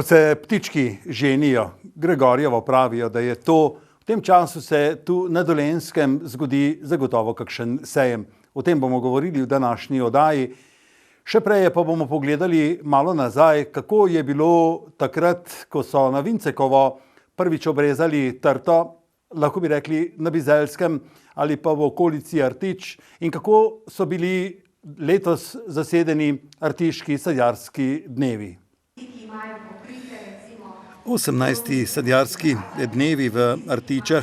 Ko se ptički ženijo, Gregorjevo pravijo, da je to, v tem času se tu na Dolenjskem zgodi zagotovo kakšen sejem. O tem bomo govorili v današnji oddaji. Še prej pa bomo pogledali malo nazaj, kako je bilo takrat, ko so na Vincekovo prvič obrezali trto, lahko bi rekli na Bizeljskem ali pa v okolici Artič, in kako so bili letos zasedeni Artiški sadjarski dnevi. 18. sadjarski dnevi v Artičah,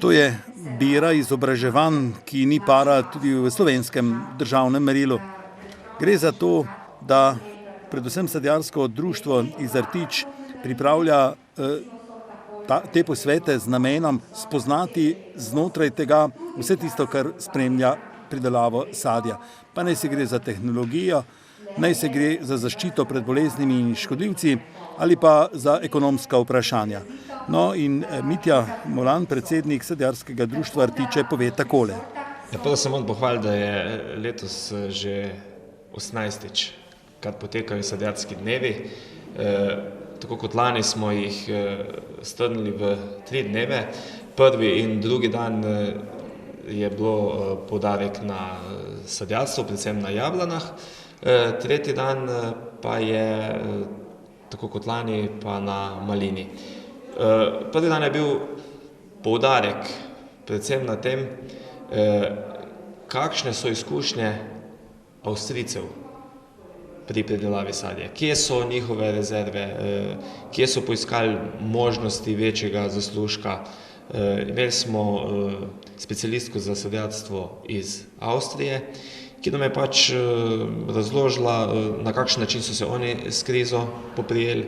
to je bira izobraževanj, ki ni para tudi v slovenskem državnem merilu. Gre za to, da predvsem sadjarsko društvo iz Artič pripravlja te posvete z namenom spoznati znotraj tega vse tisto, kar spremlja pridelavo sadja. Pa naj se gre za tehnologijo, naj se gre za zaščito pred boleznimi in škodljivci ali pa za ekonomska vprašanja. No in Mitja Molan, predsednik sadjarskega društva Artiče, pove takole. Prvo se moram pohvaliti, da je letos že 18. kar potekajo sadjarski dnevi. Tako kot lani smo jih strnili v 3 dneve. Prvi in drugi dan je bilo poudarek na sadjarstvu, predvsem na jablanah. Tretji dan pa je, tako kot lani, pa na malini. Prvi dan je bil poudarek predvsem na tem, kakšne so izkušnje Avstrijcev pri pridelavi sadja. Kje so njihove rezerve, kje so poiskali možnosti večjega zaslužka. Imeli smo specialistko za sadjarstvo iz Avstrije, ki nam je pač razložila, na kakšen način so se oni s krizo poprijeli,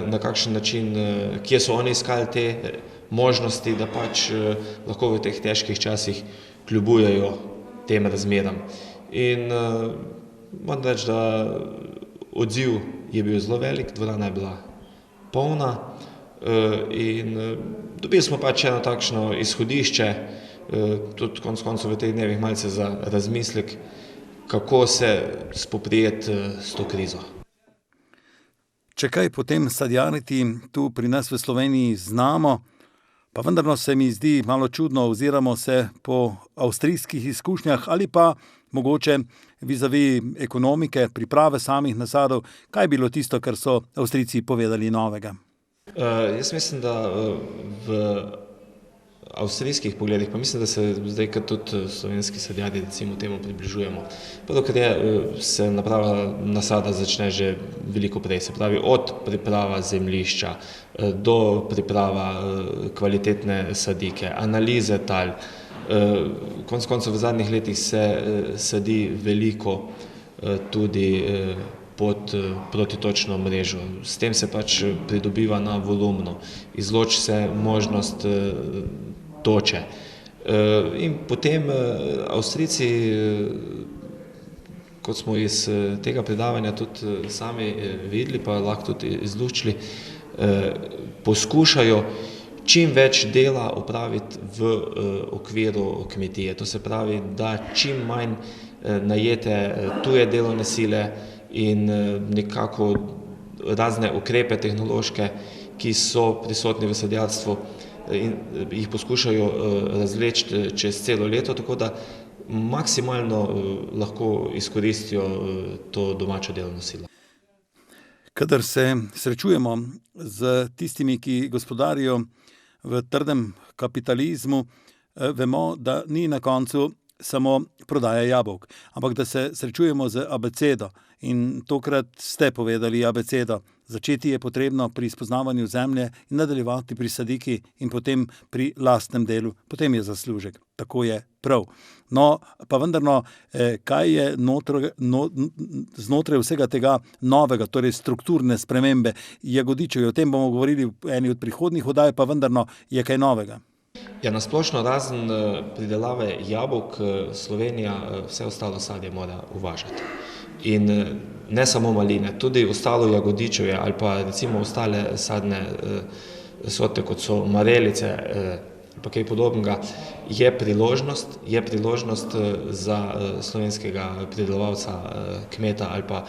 na kakšen način, kje so oni iskali te možnosti, da pač lahko v teh težkih časih kljubujejo tem razmeram. In moram reči, da odziv je bil zelo velik, dvorana je bila polna in dobili smo pač eno takšno izhodišče, tudi konec koncev v teh dnevih malce za razmislek, kako se spoprijeti s to krizo. Če kaj potem sadjariti tu pri nas v Sloveniji znamo, pa vendarno se mi zdi malo čudno, oziramo se po avstrijskih izkušnjah ali pa mogoče vizavi ekonomike, priprave samih nasadov. Kaj je bilo tisto, kar so Avstrijci povedali novega? Jaz mislim, da v avstrijskih pogledih, pa mislim, da se zdaj kar tudi slovenski sadjarji recimo temu približujemo. Prvo, kar je, se naprava nasada začne že veliko prej, se pravi od priprava zemljišča do priprava kvalitetne sadike, analize tal. Konec koncev v zadnjih letih se sadi veliko tudi pod protitočno mrežo. S tem se pač pridobiva na volumnu, izloči se možnost toče. In potem Avstrijci, kot smo iz tega predavanja tudi sami videli, pa lahko tudi izluščili, poskušajo čim več dela opraviti v okviru kmetije. To se pravi, da čim manj najete tuje delovne sile in nekako razne ukrepe tehnološke, ki so prisotni v sadjarstvu, in jih poskušajo razvleči čez celo leto, tako da maksimalno lahko izkoristijo to domačo delovno silo. Kadar se srečujemo z tistimi, ki gospodarijo v trdem kapitalizmu, vemo, da ni na koncu samo prodaja jabolk, ampak da se srečujemo z abecedo. In tokrat ste povedali abecedo. Začeti je potrebno pri spoznavanju zemlje in nadaljevati pri sadiki in potem pri lastnem delu. Potem je zaslužek. Tako je prav. No, pa vendarno, kaj je znotraj vsega tega novega, torej strukturne spremembe Jagodičev? O tem bomo govorili v eni od prihodnjih oddaj, pa vendarno je kaj novega. Ja, na splošno razen pridelave jabolk Slovenija vse ostalo sadje mora uvažati. In ne samo maline, tudi ostalo jagodičevje ali pa recimo ostale sadne sorte, kot so marelice, pa kaj podobnega, je priložnost za slovenskega pridelovalca, kmeta ali pa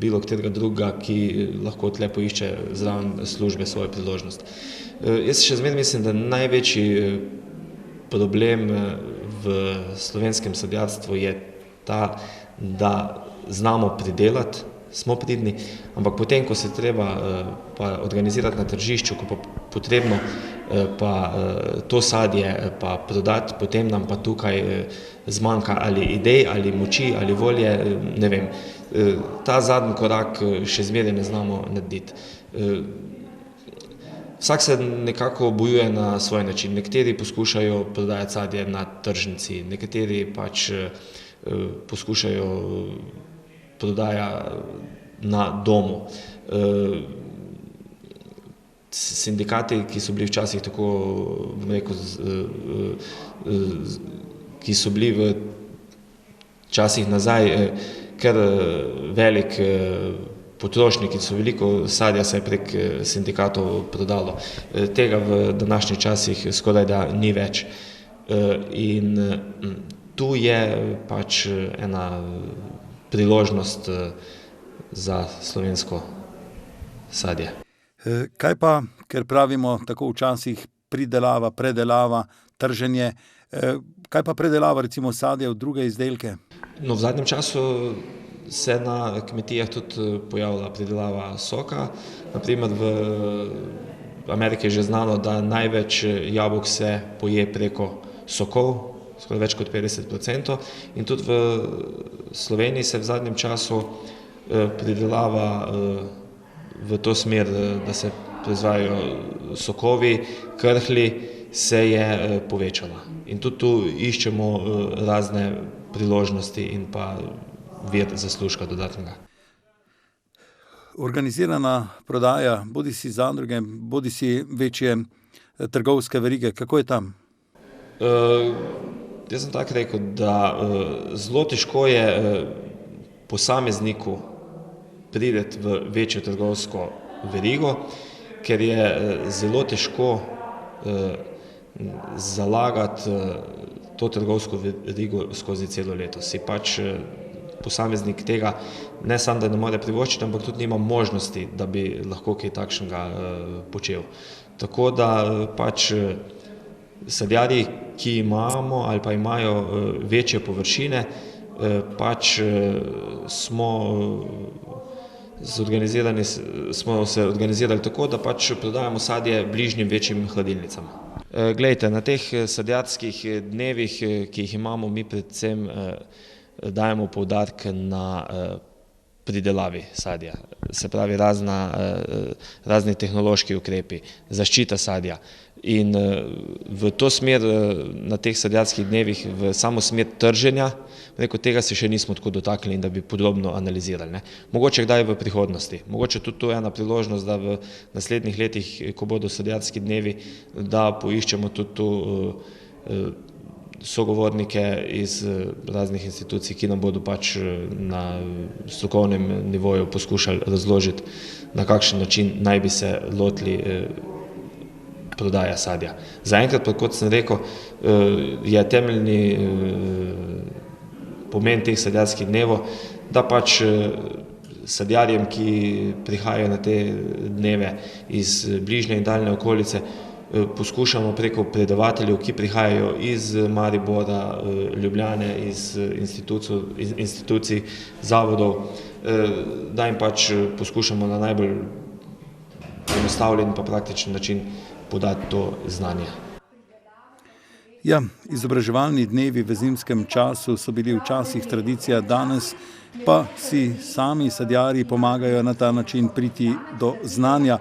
bilo katerega drugega, ki lahko tle poišče zraven službe svojo priložnost. Jaz še zmeraj mislim, da največji problem v slovenskem sadjarstvu je ta, da znamo pridelati, smo pridni, ampak potem, ko se treba pa organizirati na tržišču, ko pa potrebno pa to sadje pa prodati, potem nam pa tukaj zmanjka ali idej, ali moči, ali volje, ne vem. Ta zadnji korak še zmeraj ne znamo narediti. Vsak se nekako bojuje na svoj način. Nekateri poskušajo prodajati sadje na tržnici, nekateri pač poskušajo prodaja na domu. Sindikati, ki so bili včasih tako, bom rekel, ki so bili v časih nazaj kar velik potrošniki, so veliko sadja se je prek sindikatov prodalo. Tega v današnjih časih skoraj da ni več. In tu je pač ena priložnost za slovensko sadje. Kaj pa, ker pravimo tako včasih pridelava, predelava, trženje, kaj pa predelava recimo sadja v druge izdelke? No, v zadnjem času se na kmetijah tudi pojavila pridelava soka. Naprimer v Ameriki je že znano, da največ jabolk se poje preko sokov, skoraj več kot 50%. In tudi v Sloveniji se v zadnjem času pridelava v to smer, da se proizvajajo sokovi, krhlji, se je povečala. In tudi tu iščemo razne priložnosti in pa vir zaslužka dodatnega. Organizirana prodaja, bodisi zadruge, bodisi večje trgovske verige, kako je tam? Jaz sem tako rekel, da zelo težko je posamezniku priti v večjo trgovsko verigo, ker je zelo težko zalagati to trgovsko verigo skozi celo leto. Si pač posameznik tega ne samo, da ne more privoščiti, ampak tudi nima možnosti, da bi lahko kaj takšnega počel. Tako da pač sadjarji, ki imamo ali pa imajo večje površine, pač smo se organizirali tako, da pač prodajamo sadje bližnjim večjim hladilnicam. Glejte, na teh sadjarskih dnevih, ki jih imamo, mi predvsem dajemo poudarek na pridelavi sadja. Se pravi razni tehnološki ukrepi, zaščita sadja. In v to smer na teh sadjarskih dnevih, v samo smer trženja, tega se še nismo tako dotaknili in da bi podrobno analizirali. Mogoče kdaj v prihodnosti. Mogoče tudi to je ena priložnost, da v naslednjih letih, ko bodo sadjarski dnevi, da poiščemo tudi tu sogovornike iz raznih institucij, ki nam bodo pač na strokovnem nivoju poskušali razložiti, na kakšen način naj bi se lotili prodaja sadja. Zaenkrat, kot sem rekel, je temeljni pomen teh sadjarskih dnevov, da pač sadjarjem, ki prihajajo na te dneve iz bližnje in daljne okolice, poskušamo preko predavateljev, ki prihajajo iz Maribora, Ljubljane, iz institucij, zavodov, da jim pač poskušamo na najbolj enostavljen pa praktičen način podati to znanje. Ja, izobraževalni dnevi v zimskem času so bili včasih tradicija, danes pa si sami sadjarji pomagajo na ta način priti do znanja.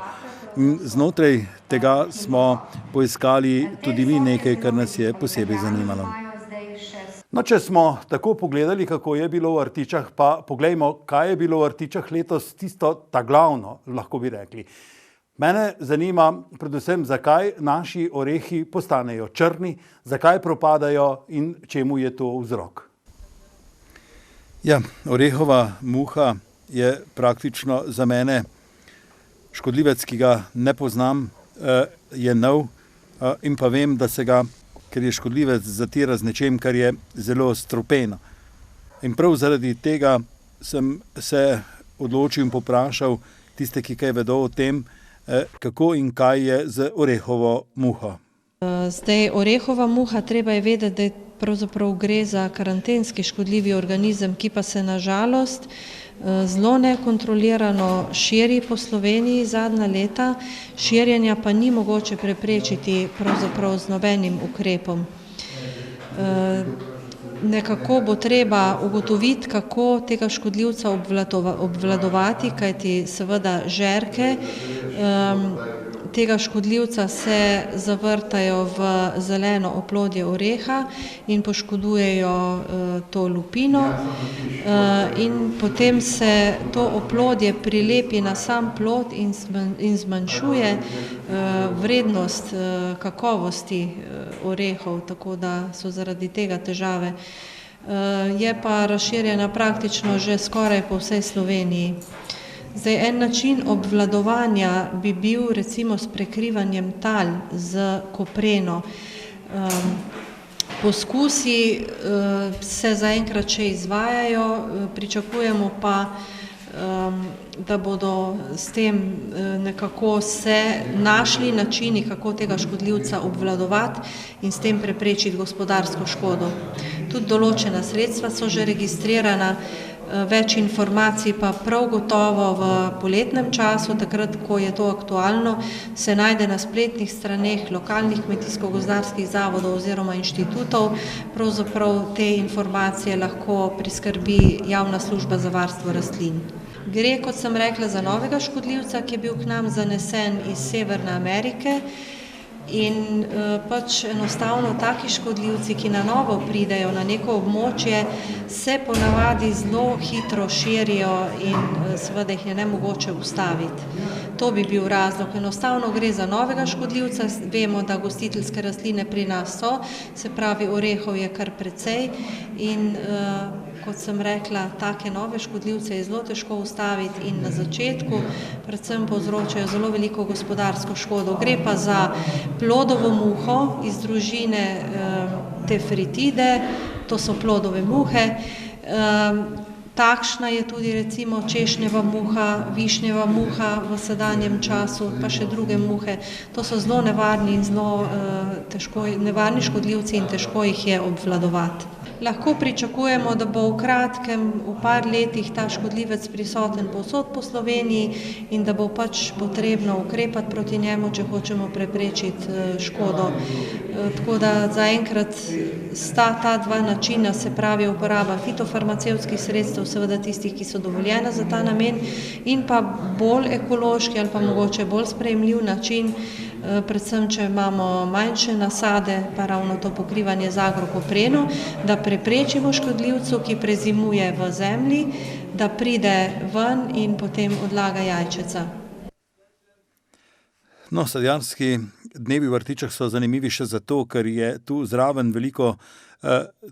Znotraj tega smo poiskali tudi mi nekaj, kar nas je posebej zanimalo. No, če smo tako pogledali, kako je bilo v Artičah, pa poglejmo, kaj je bilo v Artičah letos tisto ta glavno, lahko bi rekli. Mene zanima predvsem, zakaj naši orehi postanejo črni, zakaj propadajo in čemu je to vzrok. Ja, orehova muha je praktično za mene škodljivec, ki ga ne poznam, je nov in pa vem, da se ga, ker je škodljivec, zatira z nečem, kar je zelo strupeno. In prav zaradi tega sem se odločil in poprašal tiste, ki kaj vedo o tem, kako in kaj je z orehovo muho. Zdaj, orehova muha, treba je vedeti, da pravzaprav gre za karantenski škodljivi organizem, ki pa se na žalost zelo nekontrolirano širi po Sloveniji zadnja leta, širjenja pa ni mogoče preprečiti pravzaprav z nobenim ukrepom. Nekako bo treba ugotoviti, kako tega škodljivca obvladovati, kajti seveda žerke tega škodljivca se zavrtajo v zeleno oplodje oreha in poškodujejo to lupino in potem se to oplodje prilepi na sam plod in zmanjšuje vrednost kakovosti orehov, tako da so zaradi tega težave. Je pa razširjena praktično že skoraj po vsej Sloveniji. Zdaj, en način obvladovanja bi bil recimo s prekrivanjem tal z kopreno. Poskusi se zaenkrat še izvajajo, pričakujemo pa, da bodo s tem nekako se našli načini, kako tega škodljivca obvladovati in s tem preprečiti gospodarsko škodo. Tudi določena sredstva so že registrirana, več informacij pa prav gotovo v poletnem času, takrat, ko je to aktualno, se najde na spletnih straneh lokalnih kmetijsko-gozdarskih zavodov oziroma inštitutov. Pravzaprav te informacije lahko priskrbi Javna služba za varstvo rastlin. Gre, kot sem rekla, za novega škodljivca, ki je bil k nam zanesen iz Severne Amerike. In pač enostavno taki škodljivci, ki na novo pridejo na neko območje, se ponavadi zelo hitro širijo in seveda jih je nemogoče ustaviti. To bi bil razlog. Enostavno gre za novega škodljivca, vemo, da gostiteljske rastline pri nas so, se pravi orehov je kar precej in kot sem rekla, take nove škodljivce je zelo težko ustaviti in na začetku predvsem povzročajo zelo veliko gospodarsko škodo. Gre pa za plodovo muho iz družine Tefritide, to so plodove muhe. Takšna je tudi recimo češnjeva muha, višnjeva muha v sedanjem času, pa še druge muhe. To so zelo nevarni in zelo nevarni škodljivci in težko jih je obvladovati. Lahko pričakujemo, da bo v kratkem, v par letih ta škodljivec prisoten povsod po Sloveniji in da bo pač potrebno ukrepati proti njemu, če hočemo preprečiti škodo. Tako da zaenkrat sta ta dva načina, se pravi uporaba fitofarmacevtskih sredstev, seveda tistih, ki so dovoljena za ta namen, in pa bolj ekološki ali pa mogoče bolj sprejemljiv način, predvsem, če imamo manjše nasade, pa ravno to pokrivanje z agrokopreno, da preprečimo škodljivcu, ki prezimuje v zemlji, da pride ven in potem odlaga jajčeca. No, sadjarski dnevi v Artičah so zanimivi še zato, ker je tu zraven veliko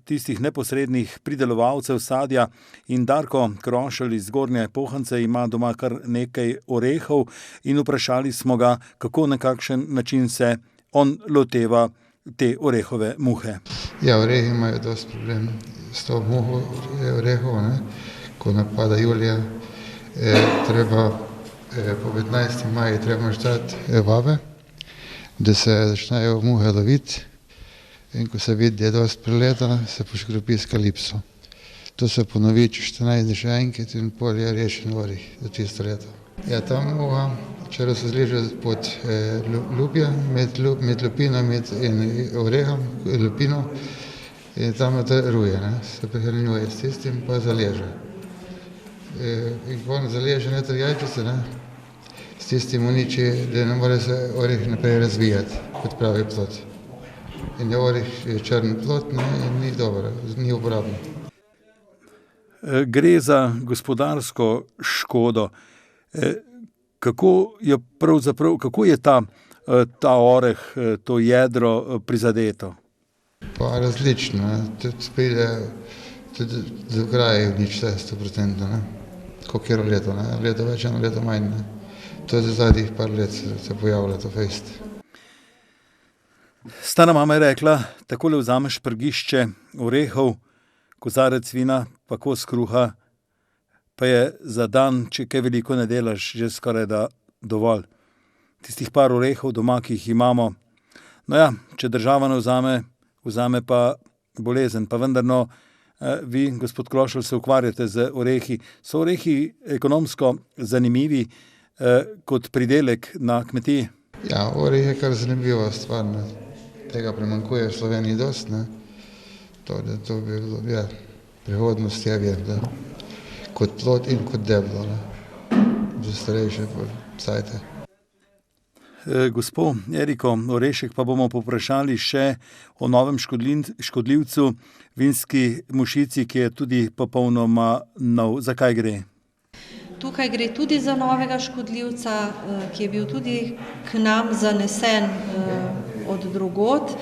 tistih neposrednih pridelovalcev sadja in Darko Krošelj iz Zgornje Pohance ima doma kar nekaj orehov in vprašali smo ga, kako na kakšen način se on loteva te orehove muhe. Ja, orehi imajo dosti problem s to muho orehov, ko napada julija, treba po 15. maju treba štati vabe, da se začnejo muhe loviti. In ko se vidi, da je dosti preleta, se poškropi s kalipso. To se ponovi čez 14 dni še enkrat in pol je rešen oreh za čisto leto. Ja, ta muha, včeraj se zliže pod lupje, med lupino in orehom, lupino, in tam ruje, se prehranjuje s tistim, pa zaleže. In ko on zaleže noter jajčice, s tistim uniči, da ne more se oreh naprej razvijati, kot pravi plod. In je oreh črn plod, in ni dobro, ni uporabno. Gre za gospodarsko škodo. Kako je ta oreh, to jedro prizadeto? Pa različno, tudi pride do kraja nič 100%, koliko leto, leto več, leto manj. To je za zadnjih par let se pojavlja to fejst. Stara mama je rekla, takole vzameš prgišče orehov, kozarec vina, pa kos kruha, pa je za dan, če kaj veliko ne delaš, že skoraj da dovolj. Tistih par orehov doma, ki jih imamo, no ja, če država ne vzame pa bolezen, pa vendar no, vi, gospod Klošelj, se ukvarjate z orehi. So orehi ekonomsko zanimivi kot pridelek na kmetiji? Ja, oreh je kar zanimiva stvar, ne. Tega primanjkuje v Sloveniji dost, ne. To bi bilo, ja, prihodnost je da kot plod in kot deblo, ne. Za starejše cajte. Gospod Eriko Orešek pa bomo povprašali še o novem škodljivcu, vinski mušici, ki je tudi popolnoma nov. Zakaj gre? Tukaj gre tudi za novega škodljivca, ki je bil tudi k nam zanesen od drugod,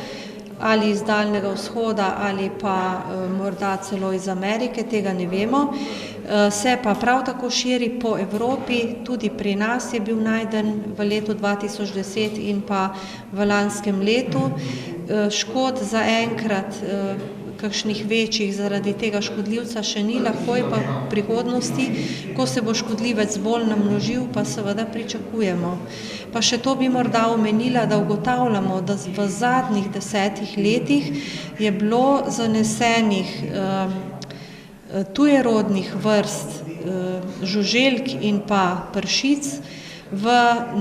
ali iz Daljnega vzhoda, ali pa morda celo iz Amerike, tega ne vemo. Se pa prav tako širi po Evropi, tudi pri nas je bil najden v letu 2010 in pa v lanskem letu. Škod zaenkrat kakšnih večjih zaradi tega škodljivca še ni, lahko je pa v prihodnosti, ko se bo škodljivec bolj namnožil, pa seveda pričakujemo. Pa še to bi morda omenila, da ugotavljamo, da v zadnjih 10 letih je bilo zanesenih tujerodnih vrst žuželk in pa pršic v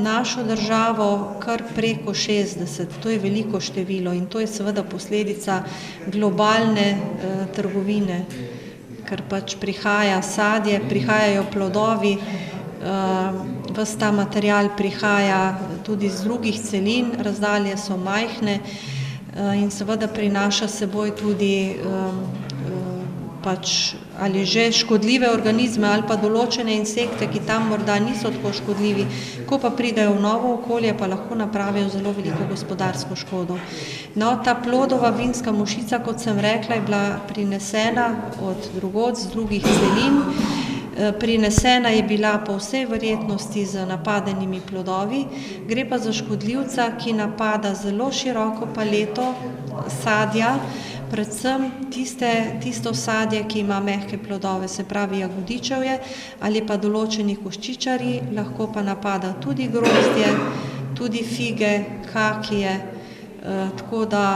našo državo kar preko 60. To je veliko število in to je seveda posledica globalne trgovine, ker pač prihaja sadje, prihajajo plodovi, ves ta material prihaja tudi z drugih celin, razdalje so majhne in seveda prinaša seboj tudi pač ali že škodljive organizme ali pa določene insekte, ki tam morda niso tako škodljivi, ko pa pridejo v novo okolje, pa lahko napravijo zelo veliko gospodarsko škodo. No, ta plodova vinska mušica, kot sem rekla, je bila prinesena od drugod, z drugih celin. Prinesena je bila po vsej verjetnosti z napadenimi plodovi, gre pa za škodljivca, ki napada zelo široko paleto sadja, predvsem tisto sadje, ki ima mehke plodove, se pravi jagodičevje ali pa določeni koščičarji, lahko pa napada tudi grozdje, tudi fige, kakije, tako da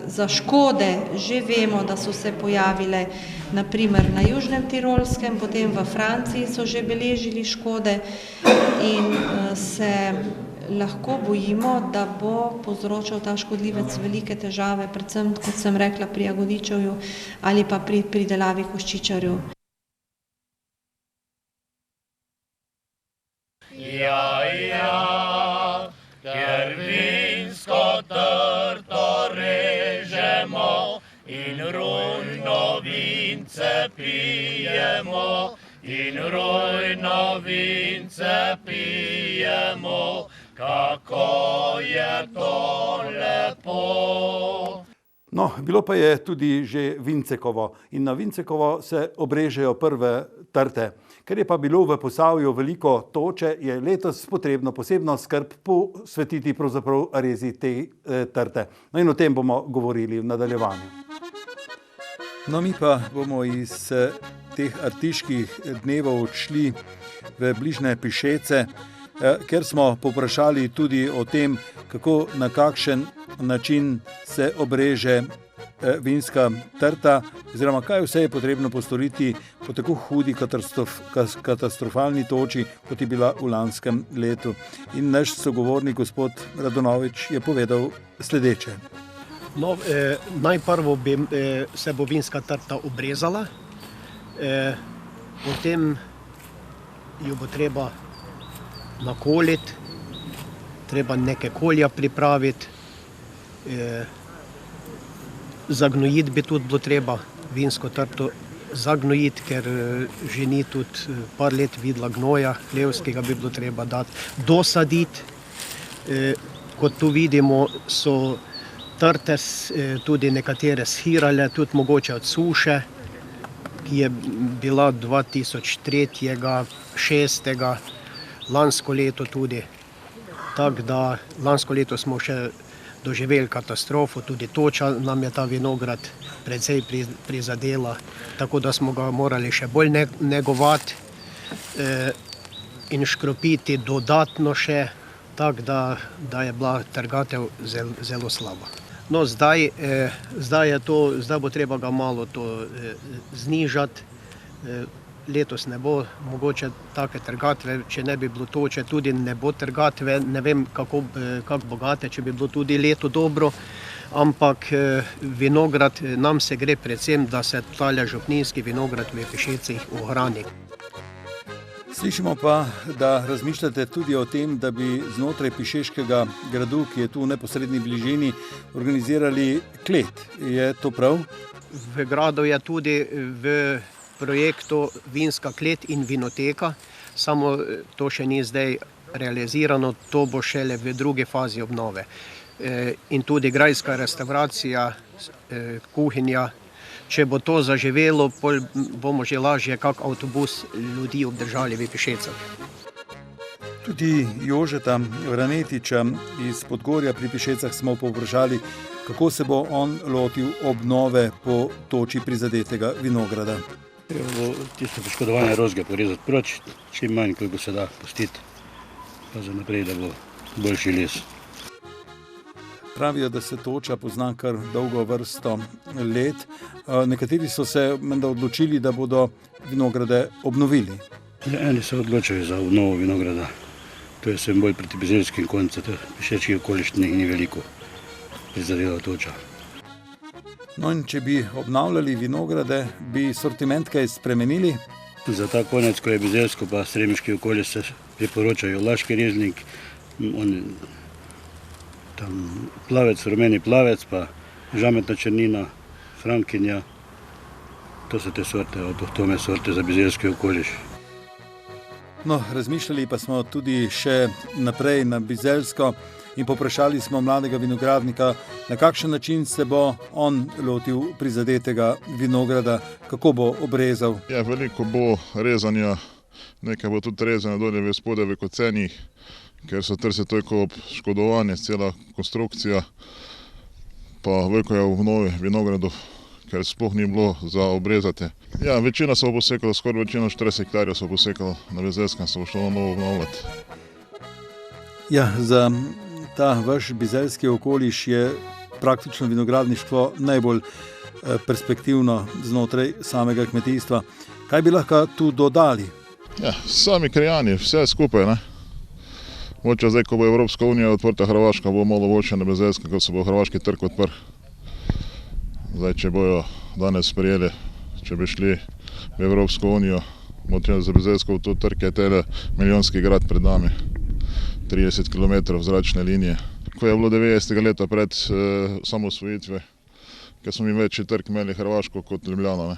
za škode že vemo, da so se pojavile na primer na Južnem Tirolskem, potem v Franciji so že beležili škode in se lahko bojimo, da bo povzročal ta škodljivec velike težave, predvsem, kot sem rekla, pri jagodičevju ali pa pri pridelavi koščičarjev. Ja, ker vinsko trto režemo in rujno vince pijemo, in rujno vince pijemo, kako je to lepo. No, bilo pa je tudi že Vincekovo in na Vincekovo se obrežejo prve trte. Ker je pa bilo v Posavju veliko toče, je letos potrebno posebno skrb posvetiti pravzaprav rezi te trte. No in o tem bomo govorili v nadaljevanju. No, mi pa bomo iz teh artiških dnevov odšli v bližnje Pišece, ker smo povprašali tudi o tem, kako na kakšen način se obreže vinska trta, oziroma kaj vse je potrebno postoriti po tako hudi katastrofalni toči, kot je bila v lanskem letu. In naš sogovornik, gospod Radonovič, je povedal sledeče. No, najprvo se bo vinska trta obrezala, potem jo bo treba nakoliti, treba neke kolja pripraviti, zagnojiti bi tudi bilo treba vinsko trto zagnojiti, ker že ni tudi par let videla gnoja hlevskega, bi bilo treba dati, dosaditi. Kot tu vidimo, so trte tudi nekatere shirale, tudi mogoče od suše, ki je bila 2003, 2006, lansko leto tudi. Tako da lansko leto smo še doživeli katastrofo, tudi toča nam je ta vinograd precej prizadela, tako da smo ga morali še bolj negovati in škropiti dodatno še, tako da je bila trgatev zelo slaba. No, zdaj bo treba ga malo to znižati. Letos ne bo mogoče take trgatve, če ne bi bilo toče, tudi ne bo trgatve, ne vem kako bogate, če bi bilo tudi leto dobro, ampak vinograd nam se gre predvsem, da se tale župninski vinograd v Pišecih ohrani. Slišimo pa, da razmišljate tudi o tem, da bi znotraj Pišeškega gradu, ki je tu v neposredni bližini, organizirali klet. Je to prav? V gradu je tudi v projektu vinska klet in vinoteka, samo to še ni zdaj realizirano, to bo šele v drugi fazi obnove. In tudi grajska restauracija, kuhinja. Če bo to zaživelo, bomo že lažje kak avtobus ljudi obdržali v Pišecah. Tudi Jožeta Vranetiča iz Podgorja pri Pišecah smo povprašali, kako se bo on lotil obnove po toči prizadetega vinograda. Tisto poškodovanje rozge porezati proč, čim manj, koliko se da pustiti, pa za naprej, da bo boljši les. Pravijo, da se toča pozna kar dolgo vrsto let. Nekateri so se menda odločili, da bodo vinograde obnovili. Eni se odločajo za obnovo vinograda. To je sem bolj proti Bizeljskim koncu, Pišečkih okoliščin ni veliko prizadela toča. No in če bi obnavljali vinograde, bi sortiment kaj spremenili? Za ta konec, ko je Bizeljsko pa Sremiški okoliš, se priporočajo Laški reznik, tam plavec, rumeni plavec, pa žametna črnina, frankinja. To so te sorte, avtohtone sorte za Bizeljski okoliš. No, razmišljali pa smo tudi še naprej na Bizeljsko in poprašali smo mladega vinogradnika, na kakšen način se bo on lotil prizadetega vinograda, kako bo obrezal. Ja, veliko bo rezanja, nekaj bo tudi rezanja dolje v spodaj v kocenih, ker so trse toliko škodovanje, cela konstrukcija, pa veliko je v obnovi vinogradov, ker sploh ni bilo za obrezati. Ja, večina se bo posekala, skoraj večina 40 hektarjev se bo posekala na Bizeljskem, se bo šlo na novo obnovljati. Ja, za ta vaš bizeljski okoliš je praktično vinogradništvo najbolj perspektivno znotraj samega kmetijstva. Kaj bi lahko tu dodali? Ja, sami krajani, vse skupaj, ne. Moče zdaj, ko bo Evropska unija odprta, Hrvaška bo malo boljša na Bizeljskem, ko se bo hrvaški trg odprl. Zdaj, če bojo danes sprejeli, če bi šli v Evropsko unijo, moče za Bizeljsko to trg je tele milijonski grad pred nami, 30 km zračne linije. Ko je bilo 90. leta pred samosvojitve, ker smo mi večji trg imeli Hrvaško kot Ljubljana, ne.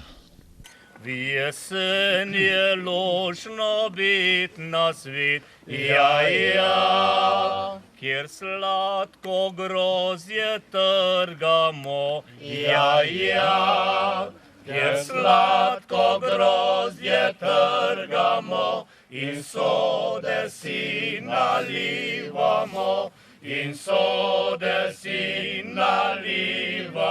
V jesen je lošno bit na svit, ja, ja, kjer sladko grozdje trgamo, ja, ja, kjer sladko grozdje trgamo in sode si nalivamo, in sode si nalivamo.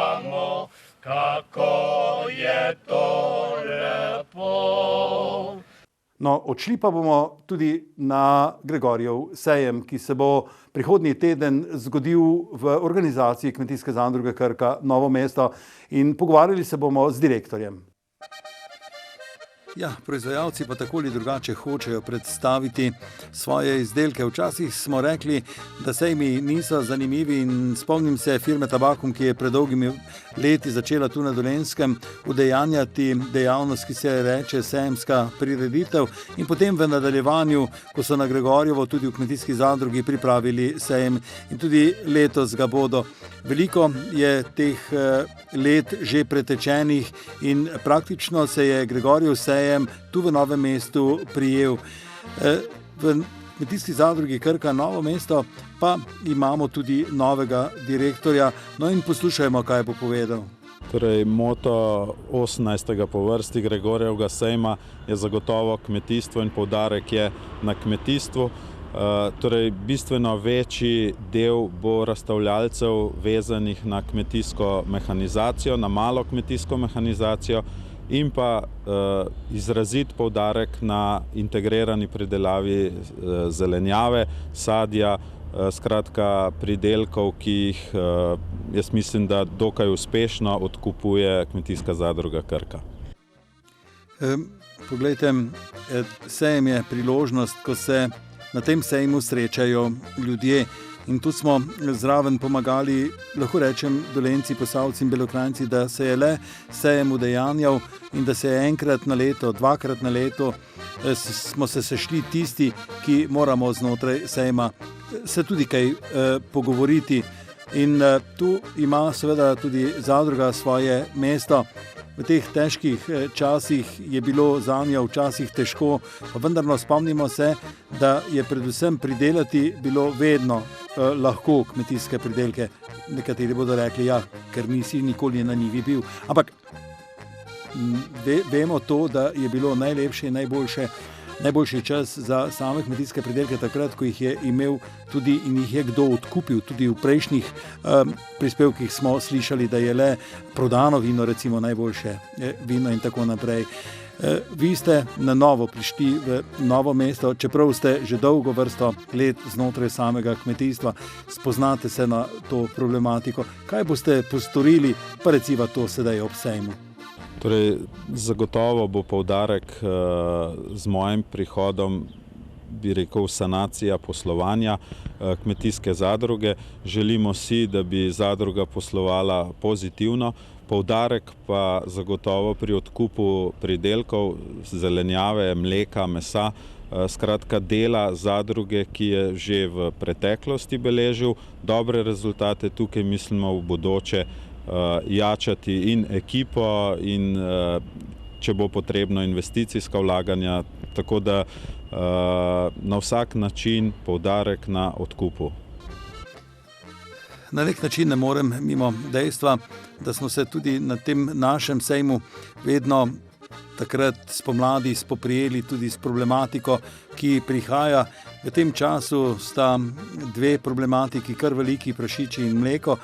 Kako je to lepo. No, odšli pa bomo tudi na Gregorjev sejem, ki se bo prihodnji teden zgodil v organizaciji Kmetijske zadruge Krka Novo mesto in pogovarjali se bomo z direktorjem. Ja, proizvajalci pa tako ali drugače hočejo predstaviti svoje izdelke. Včasih smo rekli, da sejmi niso zanimivi in spomnim se firme Tabakum, ki je pred dolgimi leti začela tu na Dolenjskem udejanjati dejavnost, ki se reče sejemska prireditev in potem v nadaljevanju, ko so na Gregorjevo tudi v kmetijski zadrugi pripravili sejem in tudi letos ga bodo. Veliko je teh let že pretečenih in praktično se je Gregorjev sejem tu v Novem mestu prijel. V kmetijski zadrugi Krka Novo mesto pa imamo tudi novega direktorja. No in poslušajmo, kaj bo povedal. Torej, moto 18. po vrsti Gregorjevega sejma je zagotovo kmetijstvo in poudarek je na kmetijstvu. Torej, bistveno večji del bo razstavljalcev vezanih na kmetijsko mehanizacijo, na malo kmetijsko mehanizacijo in pa izrazit poudarek na integrirani pridelavi zelenjave, sadja, skratka pridelkov, ki jih jaz mislim, da dokaj uspešno odkupuje Kmetijska zadruga Krka. Poglejte, sejem je priložnost, ko se na tem sejmu srečajo ljudje in tu smo zraven pomagali, lahko rečem, Dolenjci, Posavci in Belokranjci, da se je le sejem udejanjal in da se je enkrat na leto, dvakrat na leto smo se sešli tisti, ki moramo znotraj sejma se tudi kaj pogovoriti. In tu ima seveda tudi zadruga svoje mesto. V teh težkih časih je bilo zanjo včasih težko, pa vendarno spomnimo se, da je predvsem pridelati bilo vedno lahko kmetijske pridelke. Nekateri bodo rekli, ja, ker nisi nikoli na njivi bil. Ampak vemo to, da je bilo najlepše in najboljši čas za same kmetijske pridelke takrat, ko jih je imel tudi in jih je kdo odkupil. Tudi v prejšnjih prispevkih smo slišali, da je le prodano vino recimo najboljše vino in tako naprej. Vi ste na novo prišli v novo mesto, čeprav ste že dolgo vrsto let znotraj samega kmetijstva, spoznate se na to problematiko. Kaj boste postorili, pa recimo to sedaj ob sejmu? Torej, zagotovo bo poudarek z mojim prihodom, bi rekel, sanacija poslovanja Kmetijske zadruge. Želimo si, da bi zadruga poslovala pozitivno, poudarek pa zagotovo pri odkupu pridelkov, zelenjave, mleka, mesa, skratka dela zadruge, ki je že v preteklosti beležil dobre rezultate. Tukaj mislimo v bodoče jačati in ekipo in če bo potrebno investicijska vlaganja, tako da na vsak način poudarek na odkupu. Na nek način ne morem mimo dejstva, da smo se tudi na tem našem sejmu vedno takrat spomladi spoprijeli tudi s problematiko, ki prihaja. V tem času sta dve problematiki, kar veliki, prašiči in mleko.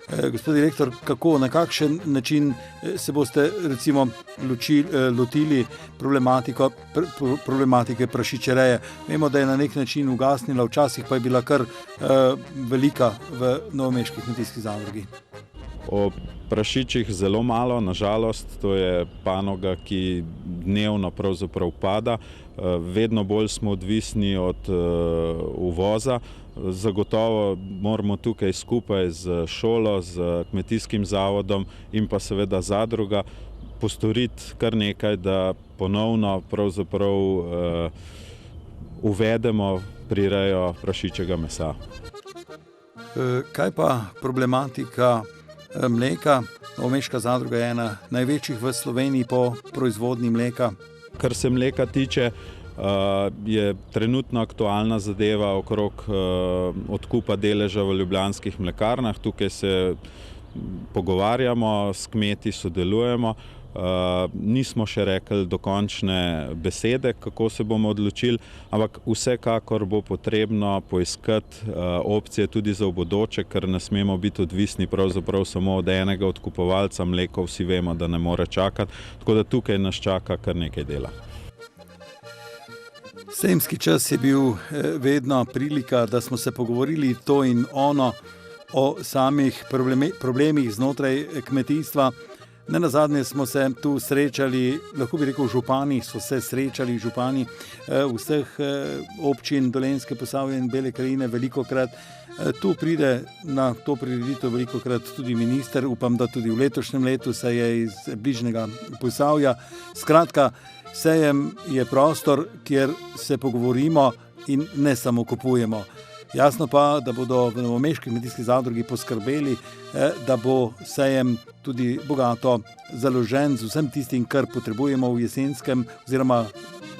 Gospod direktor, kako, na kakšen način se boste recimo lotili problematike prašičereje? Vemo, da je na nek način ugasnila, včasih pa je bila kar velika v novomeški kmetijski zadrugi. O prašičih zelo malo, nažalost, to je panoga, ki dnevno pravzaprav pada. Vedno bolj smo odvisni od uvoza. Zagotovo moramo tukaj skupaj z šolo, z kmetijskim zavodom in pa seveda zadruga postoriti kar nekaj, da ponovno pravzaprav uvedemo prirejo prašičjega mesa. Kaj pa problematika mleka? Novomeška zadruga je ena največjih v Sloveniji po proizvodnji mleka. Kar se mleka tiče, je trenutno aktualna zadeva okrog odkupa deleža v ljubljanskih mlekarnah. Tukaj se pogovarjamo, s kmeti sodelujemo. Nismo še rekli dokončne besede, kako se bomo odločili, ampak vsekakor bo potrebno poiskati opcije tudi za v bodoče, ker ne smemo biti odvisni pravzaprav samo od enega odkupovalca. Mleko vsi vemo, da ne more čakati, tako da tukaj nas čaka kar nekaj dela. Sejmski čas je bil vedno prilika, da smo se pogovorili to in ono o samih problemih znotraj kmetijstva. Nenazadnje smo se tu srečali, lahko bi rekel župani, so se srečali župani vseh občin Dolenjske, Posavje in Bele krajine velikokrat. Tu pride na to prireditev velikokrat tudi minister, upam, da tudi v letošnjem letu, se je iz bližnjega Posavja. Skratka, sejem je prostor, kjer se pogovorimo in ne samo kupujemo. Jasno pa, da bodo v novomeški kmetijski zadrugi poskrbeli, da bo sejem tudi bogato založen z vsem tistim, kar potrebujemo v jesenskem oziroma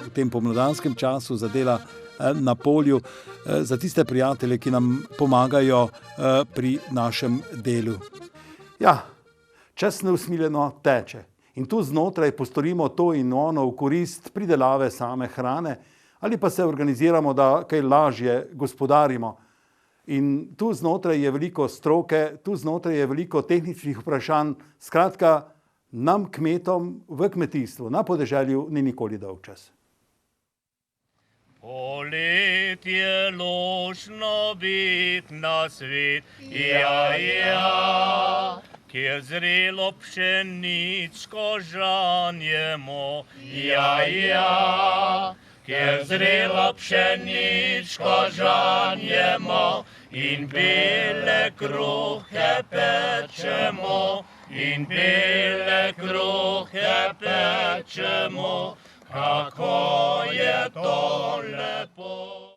v tem pomladanskem času za dela na polju, za tiste prijatelje, ki nam pomagajo pri našem delu. Ja, čas neusmiljeno teče in tu znotraj postorimo to in ono v korist pridelave same hrane, ali pa se organiziramo, da kaj lažje gospodarimo. In tu znotraj je veliko stroke, tu znotraj je veliko tehničnih vprašanj. Skratka, nam kmetom v kmetijstvu na podeželju ni nikoli dolg čas. Poletje lošno bit na svet, ja, kjer zrelo pšeničko žanjemo, ja, kjer zrelo pšeničko žanjemo in bele kruhe pečemo, in bele kruhe pečemo, kako je to lepo.